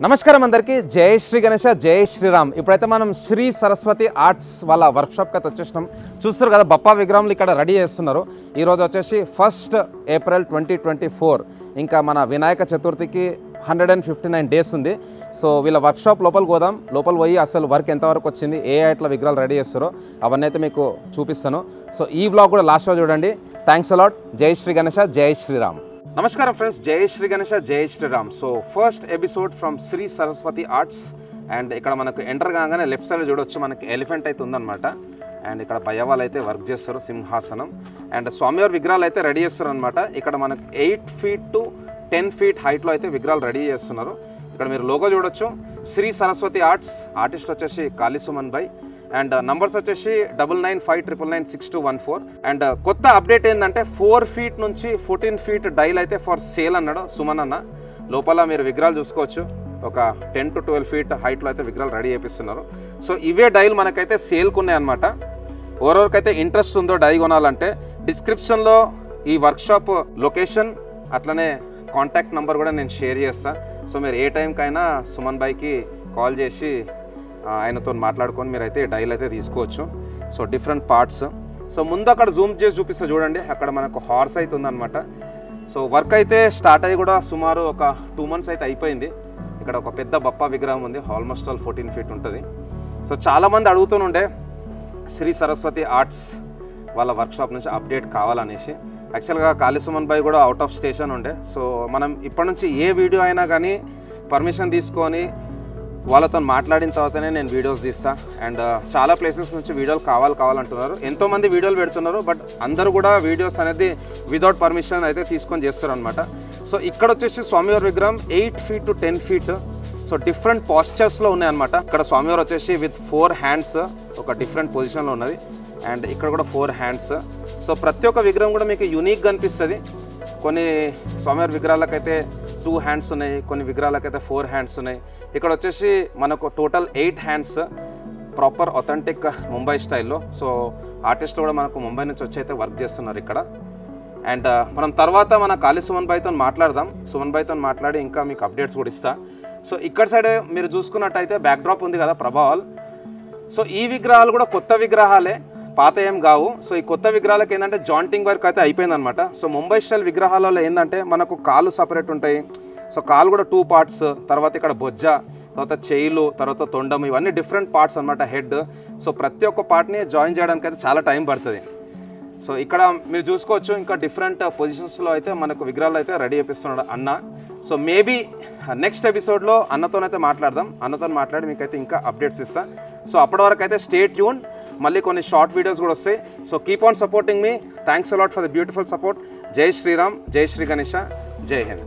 నమస్కారం అందరికీ జై శ్రీ గణేష జై శ్రీరామ్. ఇప్పుడైతే మనం శ్రీ సరస్వతి ఆర్ట్స్ వాళ్ళ వర్క్షాప్కి అయితే వచ్చేసినాం. చూస్తారు కదా బప్పా విగ్రహాలు ఇక్కడ రెడీ చేస్తున్నారు. ఈరోజు వచ్చేసి 1 ఏప్రిల్ 2024. ఇంకా మన వినాయక చతుర్థికి 159 డేస్ ఉంది. సో వీళ్ళ వర్క్షాప్ లోపలికి పోదాం. లోపల పోయి అసలు వర్క్ ఎంతవరకు వచ్చింది, ఏ ఐట్ల విగ్రహాలు రెడీ చేస్తారో అవన్నీ అయితే మీకు చూపిస్తాను. సో ఈ వ్లాగ్ కూడా లాస్ట్లో చూడండి. Thanks a lot. జై శ్రీ గణేష జై శ్రీరామ్. నమస్కారం ఫ్రెండ్స్, జై శ్రీ గణేష జై Shriram. So first episode from Shri Saraswati arts. And ఇక్కడ మనకు ఎంటర్ కాగానే లెఫ్ట్ సైడ్ చూడవచ్చు, మనకి ఎలిఫెంట్ అయితే ఉందన్నమాట. అండ్ ఇక్కడ భయ్య వాళ్ళు అయితే వర్క్ చేస్తారు, సింహాసనం. అండ్ స్వామివారి విగ్రహాలు అయితే రెడీ చేస్తారు అనమాట. ఇక్కడ మనకు 8 feet to 10 feet హైట్లో అయితే విగ్రహాలు రెడీ చేస్తున్నారు. ఇక్కడ మీరు లోగో చూడొచ్చు, శ్రీ సరస్వతి ఆర్ట్స్. ఆర్టిస్ట్ వచ్చేసి కాళీ సుమన్ భాయ్. అండ్ నంబర్స్ వచ్చేసి 9959962114. అండ్ కొత్త అప్డేట్ ఏంటంటే 4 feet నుంచి 14 feet డైల్ అయితే ఫర్ సేల్ అన్నాడు సుమన్ అన్న. లోపల మీరు విగ్రహాలు చూసుకోవచ్చు, ఒక 10 to 12 feet హైట్లో అయితే విగ్రహాలు రెడీ చేపిస్తున్నారు. సో ఇవే డైల్ మనకైతే సేల్కు ఉన్నాయన్నమాట. ఎవరెవరికైతే ఇంట్రెస్ట్ ఉందో డై కొనాలంటే డిస్క్రిప్షన్లో ఈ వర్క్షాప్ లొకేషన్ అట్లనే కాంటాక్ట్ నెంబర్ కూడా నేను షేర్ చేస్తాను. సో మీరు ఏ టైంకైనా సుమన్ భాయ్కి కాల్ చేసి ఆయనతో మాట్లాడుకొని మీరైతే డైల్ అయితే తీసుకోవచ్చు. So different parts. సో ముందు అక్కడ జూమ్ చేసి చూపిస్తే చూడండి, అక్కడ మనకు హార్స్ అయితే ఉందన్నమాట. సో వర్క్ అయితే స్టార్ట్ అయ్యి కూడా సుమారు ఒక 2 months అయితే అయిపోయింది. ఇక్కడ ఒక పెద్ద బప్పా విగ్రహం ఉంది, ఆల్మోస్ట్ 14 feet ఉంటుంది. సో చాలామంది అడుగుతూనుండే శ్రీ సరస్వతి ఆర్ట్స్ వాళ్ళ వర్క్షాప్ నుంచి అప్డేట్ కావాలనేసి. యాక్చువల్గా కాళీ సుమన్ భాయ్ కూడా అవుట్ ఆఫ్ స్టేషన్ ఉండే. సో మనం ఇప్పటి నుంచి ఏ వీడియో అయినా కానీ పర్మిషన్ తీసుకొని వాళ్ళతో మాట్లాడిన తర్వాతనే నేను వీడియోస్ తీస్తా. అండ్ చాలా ప్లేసెస్ నుంచి వీడియోలు కావాలంటున్నారు. ఎంతోమంది వీడియోలు పెడుతున్నారు, బట్ అందరూ కూడా వీడియోస్ అనేది వితౌట్ పర్మిషన్ అయితే తీసుకొని చేస్తారు అనమాట. సో ఇక్కడ వచ్చేసి స్వామివారి విగ్రహం 8 feet to 10 feet. So different పాస్చర్స్లో ఉన్నాయన్నమాట. ఇక్కడ స్వామివారు వచ్చేసి విత్ 4 hands ఒక డిఫరెంట్ పొజిషన్లో ఉన్నది. అండ్ ఇక్కడ కూడా 4 hands. సో ప్రతి ఒక్క విగ్రహం కూడా మీకు యూనిక్గా అనిపిస్తుంది. కొన్ని స్వామివారి విగ్రహాలకైతే 2 hands ఉన్నాయి, కొన్ని విగ్రహాలకైతే 4 hands ఉన్నాయి. ఇక్కడ వచ్చేసి మనకు total 8 hands proper authentic Mumbai స్టైల్లో. సో ఆర్టిస్టులు కూడా మనకు ముంబై నుంచి వచ్చి అయితే వర్క్ చేస్తున్నారు ఇక్కడ. అండ్ మనం తర్వాత మన కాళీ సుమన్ భాయ్తో మాట్లాడదాం. సుమన్ భాయ్తో మాట్లాడి ఇంకా మీకు అప్డేట్స్ కూడా ఇస్తా. సో ఇక్కడ సైడ్ మీరు చూసుకున్నట్టయితే బ్యాక్ డ్రాప్ ఉంది కదా ప్రభావాల్. సో ఈ విగ్రహాలు కూడా కొత్త విగ్రహాలే, పాత ఏం కావు. సో ఈ కొత్త విగ్రహాలకు ఏంటంటే జాయింటింగ్ వర్క్ అయితే అయిపోయిందనమాట. సో ముంబై స్టైల్ విగ్రహాలలో ఏంటంటే మనకు కాళ్ళు సపరేట్ ఉంటాయి. సో కాళ్ళు కూడా 2 parts, తర్వాత ఇక్కడ బొజ్జ, తర్వాత చేయిలు, తర్వాత తొండం, ఇవన్నీ డిఫరెంట్ పార్ట్స్ అనమాట, హెడ్. సో ప్రతి ఒక్క పార్ట్ని జాయిన్ చేయడానికి అయితే చాలా టైం పడుతుంది. సో ఇక్కడ మీరు చూసుకోవచ్చు, ఇంకా డిఫరెంట్ పొజిషన్స్లో అయితే మనకు విగ్రహాలు అయితే రెడీ చేపిస్తున్నాడు అన్న. సో మేబీ నెక్స్ట్ ఎపిసోడ్లో అన్నతోనైతే మాట్లాడదాం. అన్నతో మాట్లాడి మీకైతే ఇంకా అప్డేట్స్ ఇస్తా. సో అప్పటి వరకు అయితే స్టే ట్యూన్. మళ్ళీ కొన్ని షార్ట్ వీడియోస్ కూడా వస్తాయి. So keep on supporting me. Thanks a lot for the beautiful support. జై శ్రీరామ్, జై శ్రీ గణేష, జై హింద్.